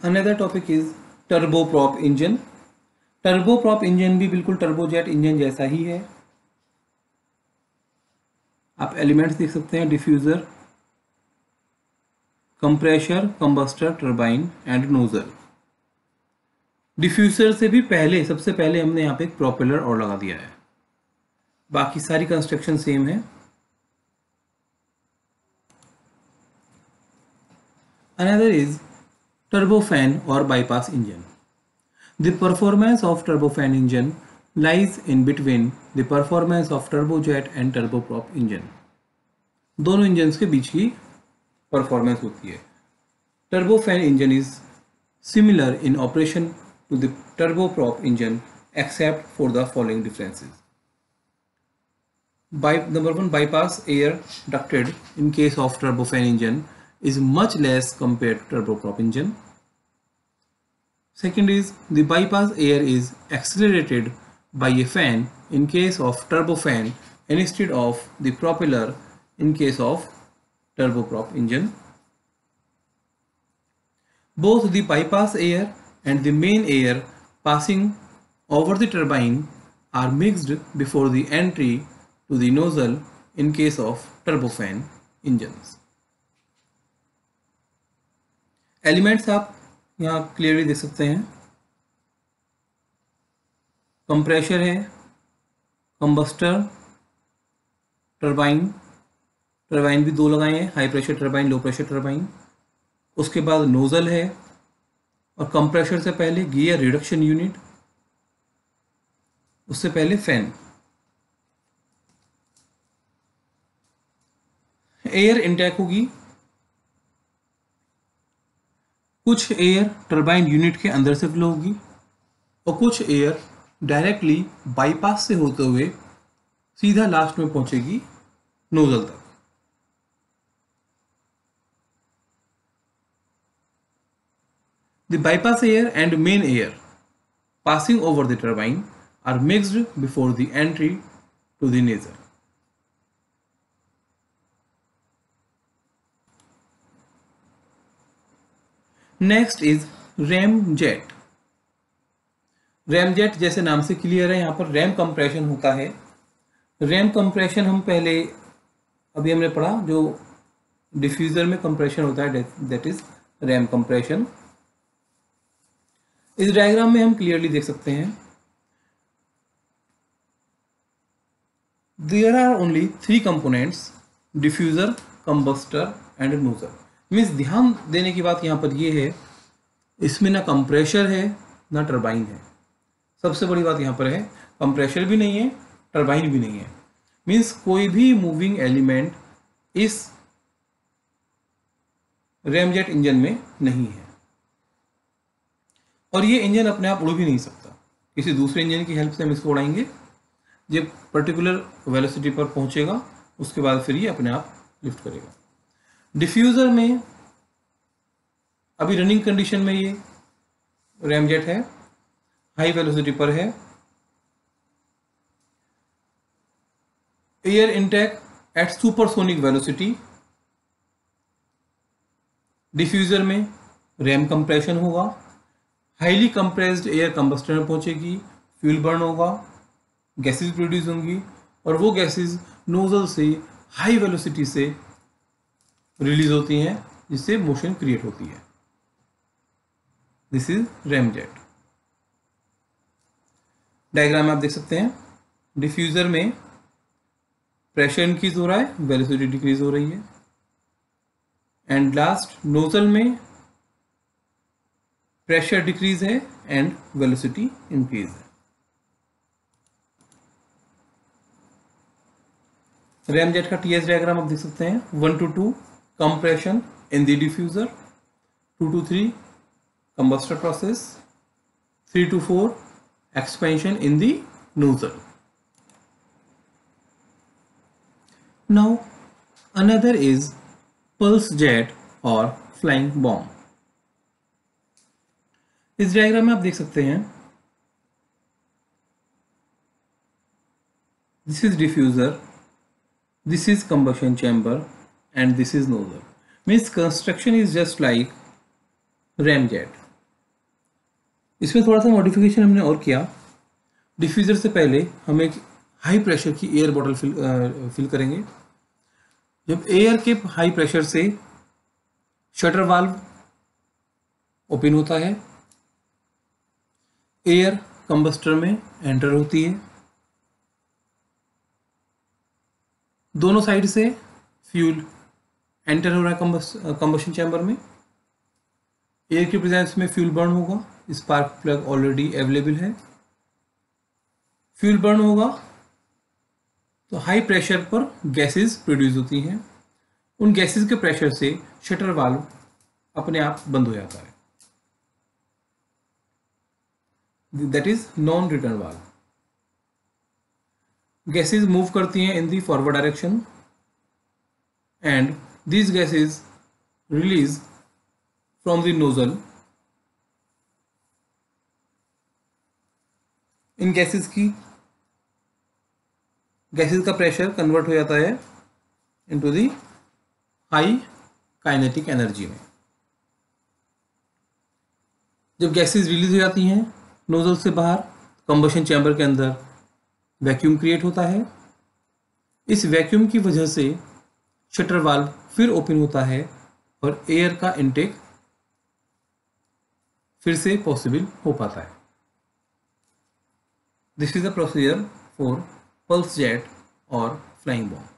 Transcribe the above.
Another topic is turboprop engine. Turboprop engine भी बिल्कुल turbojet engine जैसा ही है। आप एलिमेंट्स देख सकते हैं, diffuser, compressor, combustor, turbine and nozzle. Diffuser से भी पहले, सबसे पहले हमने यहाँ पे एक प्रोपेलर और लगा दिया है, बाकी सारी कंस्ट्रक्शन सेम है। Another is turbofan or bypass engine. The performance of turbofan engine lies in between the performance of turbojet and turboprop engine. दोनों इंजन्स के बीच की परफॉर्मेंस होती है। Turbofan engine is similar in operation to the turboprop engine except for the following differences. Number one, bypass air ducted in case of turbofan engine is much less compared to turboprop engine. Second is the bypass air is accelerated by a fan in case of turbofan instead of the propeller in case of turboprop engine. Both the bypass air and the main air passing over the turbine are mixed before the entry to the nozzle in case of turbofan engines. Elements आप यहाँ clearly देख सकते हैं। Compressor है, combustor, turbine, turbine भी दो लगाए हैं, high pressure turbine, low pressure turbine. उसके बाद नोजल है, और कंप्रेशर से पहले गियर रिडक्शन यूनिट, उससे पहले फैन। एयर इनटेक होगी, कुछ एयर टरबाइन यूनिट के अंदर से फ्लो होगी और कुछ एयर डायरेक्टली बाईपास से होते हुए सीधा लास्ट में पहुंचेगी नोजल तक। The bypass air and main air passing over the turbine are mixed before the entry to the nozzle. Next is ramjet. Ramjet जैसे नाम से क्लियर है, यहाँ पर रैम कंप्रेशन होता है। रैम कंप्रेशन हम पहले अभी हमने पढ़ा, जो डिफ्यूज़र में कंप्रेशन होता है दैट इज रैम कंप्रेशन। इस डायग्राम में हम क्लियरली देख सकते हैं there are only 3 components, diffuser, combustor and nozzle. Means ध्यान देने की बात यहाँ पर ये है, इसमें ना कंप्रेशर है ना टरबाइन है। सबसे बड़ी बात यहाँ पर है, कंप्रेशर भी नहीं है, टरबाइन भी नहीं है। मीन्स कोई भी मूविंग एलिमेंट इस रैमजेट इंजन में नहीं है, और ये इंजन अपने आप उड़ भी नहीं सकता। किसी दूसरे इंजन की हेल्प से हम इसको उड़ाएंगे, जब पर्टिकुलर वेलोसिटी पर पहुंचेगा उसके बाद फिर ये अपने आप लिफ्ट करेगा। डिफ्यूज़र में अभी रनिंग कंडीशन में ये रैमजेट है, हाई वेलोसिटी पर है। Air intake at supersonic velocity. Diffuser में रैम कंप्रेशन होगा, हाईली कंप्रेस्ड एयर कंबस्टर में पहुंचेगी, फ्यूल बर्न होगा, गैसेस प्रोड्यूस होंगी, और वो गैसेस नोजल से हाई वेलोसिटी से रिलीज होती हैं, जिससे मोशन क्रिएट होती है। This is ramjet. डायग्राम में आप देख सकते हैं, डिफ्यूज़र में प्रेशर इंक्रीज हो रहा है, वेलोसिटी डिक्रीज हो रही है, एंड लास्ट नोजल में प्रेशर डिक्रीज है एंड वेलोसिटी इंक्रीज है। रैमजेट का टीएस डायग्राम आप देख सकते हैं, 1 to 2 compression in the diffuser, 2 to 3 combustor process, 3 to 4 expansion in the nozzle. Now another is pulse jet or flying bomb. इस diagram में आप देख सकते हैं, this is diffuser, this is combustion chamber and this is nozzle. Means construction is just like ramjet. इसमें थोड़ा सा modification हमने और किया। डिफ्यूज़र से पहले हम एक हाई प्रेशर की एयर बॉटल फिल करेंगे। जब एयर के हाई प्रेशर से शटर वाल्व ओपन होता है, एयर कंबस्टर में एंटर होती है, दोनों साइड से फ्यूल एंटर हो रहा है कंबशन चैम्बर में। एयर की प्रेजेंस में फ्यूल बर्न होगा, स्पार्क प्लग ऑलरेडी अवेलेबल है। फ्यूल बर्न होगा तो हाई प्रेशर पर गैसेस प्रोड्यूस होती हैं। उन गैसेस के प्रेशर से शटर वाल्व अपने आप बंद हो जाता है, that is non return valve. Gases move करती हैं in the forward direction and these gases release from the nozzle। इन गैसेस का प्रेशर कन्वर्ट हो जाता है into the high kinetic energy में। जब गैसेस रिलीज हो जाती हैं नोजल से बाहर, कंबशन चैम्बर के अंदर वैक्यूम क्रिएट होता है। इस वैक्यूम की वजह से शटर वाल्व फिर ओपन होता है और एयर का इनटेक फिर से पॉसिबल हो पाता है। This is the procedure for pulse jet और फ्लाइंग बॉम्ब।